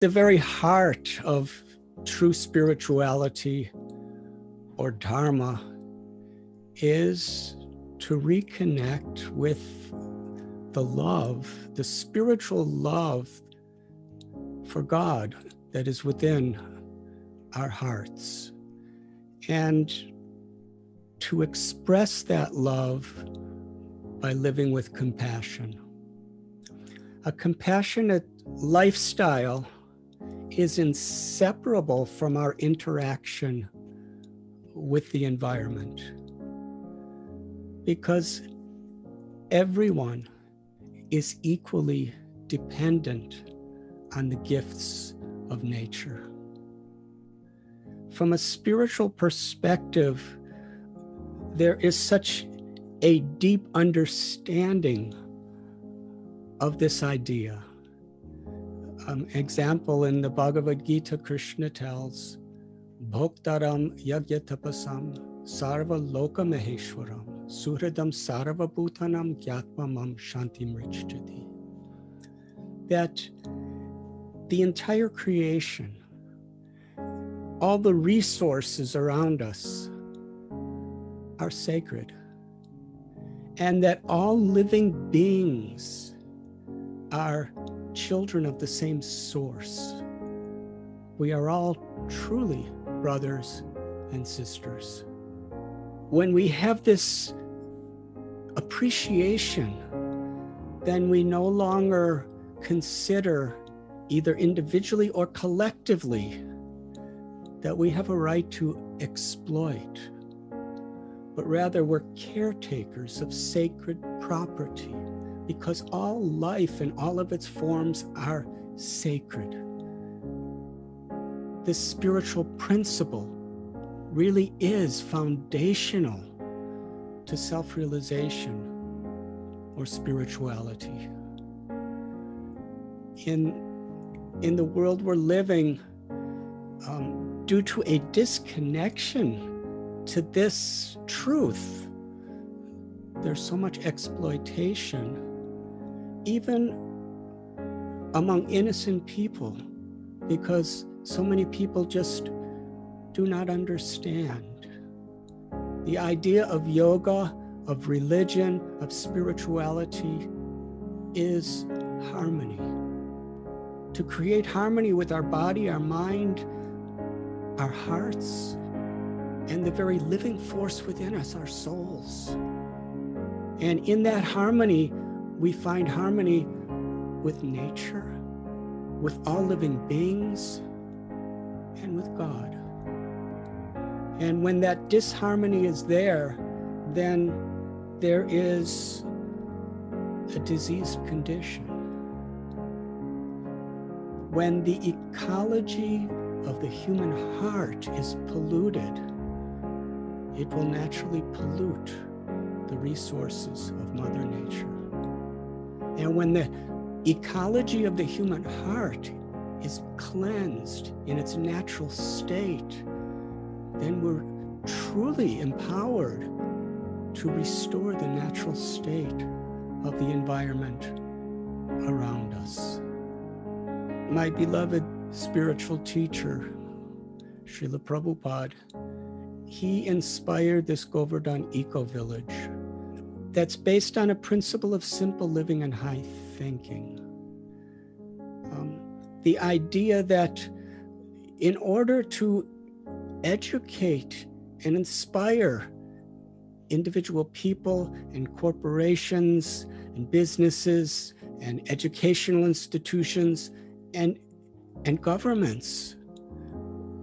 The very heart of true spirituality or dharma is to reconnect with the love, the spiritual love for God that is within our hearts, and to express that love by living with compassion. A compassionate lifestyle is inseparable from our interaction with the environment, because everyone is equally dependent on the gifts of nature. From a spiritual perspective, there is such a deep understanding of this idea. Example, in the Bhagavad Gita, Krishna tells, Bhoktaram yagyatapasam sarva loka maheshwaram suhridam sarva bhutanam gyatmamam shantim richjati. That the entire creation, all the resources around us are sacred, and that all living beings are children of the same source. We are all truly brothers and sisters. When we have this appreciation, then we no longer consider, either individually or collectively, that we have a right to exploit, but rather we're caretakers of sacred property, because all life in all of its forms are sacred. This spiritual principle really is foundational to self-realization or spirituality. In the world we're living, due to a disconnection to this truth, there's so much exploitation, even among innocent people, because so many people just do not understand. The idea of yoga, of religion, of spirituality is harmony. To create harmony with our body, our mind, our hearts, and the very living force within us, our souls. And in that harmony, we find harmony with nature, with all living beings, and with God. And when that disharmony is there, then there is a diseased condition. When the ecology of the human heart is polluted, it will naturally pollute the resources of Mother Nature. And when the ecology of the human heart is cleansed in its natural state, then we're truly empowered to restore the natural state of the environment around us. My beloved spiritual teacher, Srila Prabhupada, he inspired this Govardhan eco-village that's based on a principle of simple living and high thinking. The idea that in order to educate and inspire individual people and corporations and businesses and educational institutions and governments,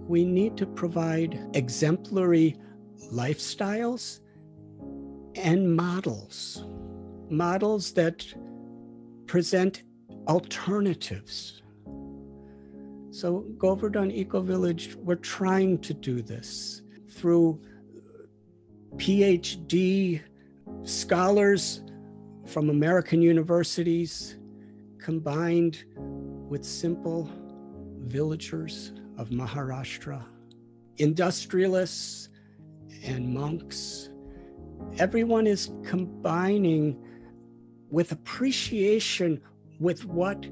we need to provide exemplary lifestyles and models that present alternatives. So Govardhan Eco-Village, we're trying to do this through PhD scholars from American universities combined with simple villagers of Maharashtra, industrialists and monks. Everyone is combining with appreciation with what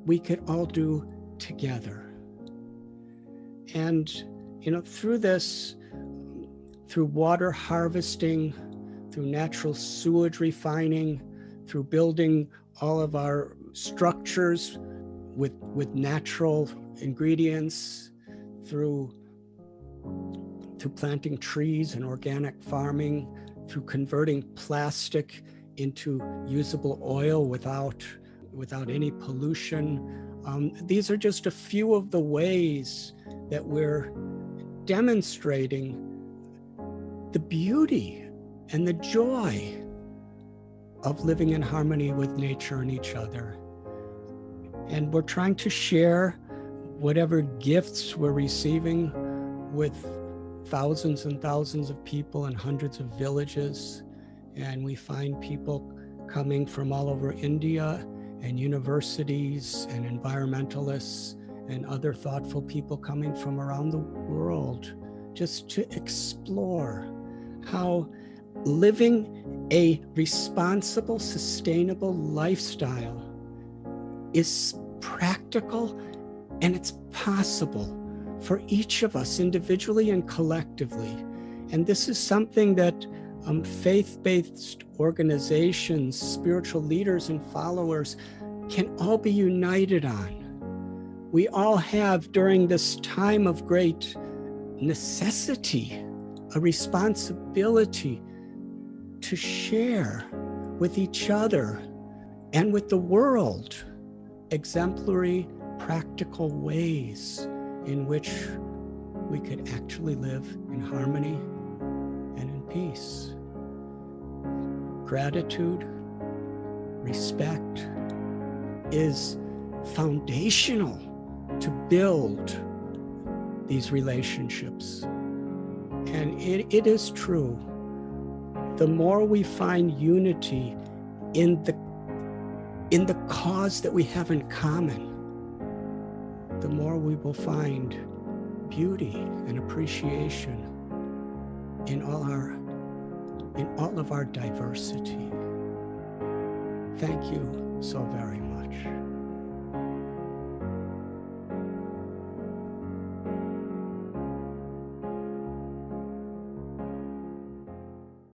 we could all do together. And, through this, through water harvesting, through natural sewage refining, through building all of our structures with natural ingredients, through planting trees and organic farming, through converting plastic into usable oil without any pollution. These are just a few of the ways that we're demonstrating the beauty and the joy of living in harmony with nature and each other. And we're trying to share whatever gifts we're receiving with thousands and thousands of people in hundreds of villages. And we find people coming from all over India, and universities and environmentalists and other thoughtful people coming from around the world, just to explore how living a responsible, sustainable lifestyle is practical and it's possible for each of us individually and collectively. And this is something that faith-based organizations, spiritual leaders and followers can all be united on. We all have, during this time of great necessity, a responsibility to share with each other and with the world exemplary, practical ways in which we could actually live in harmony and in peace. Gratitude, respect is foundational to build these relationships. And it is true. The more we find unity in the cause that we have in common, the more we will find beauty and appreciation in all of our diversity. Thank you so very much.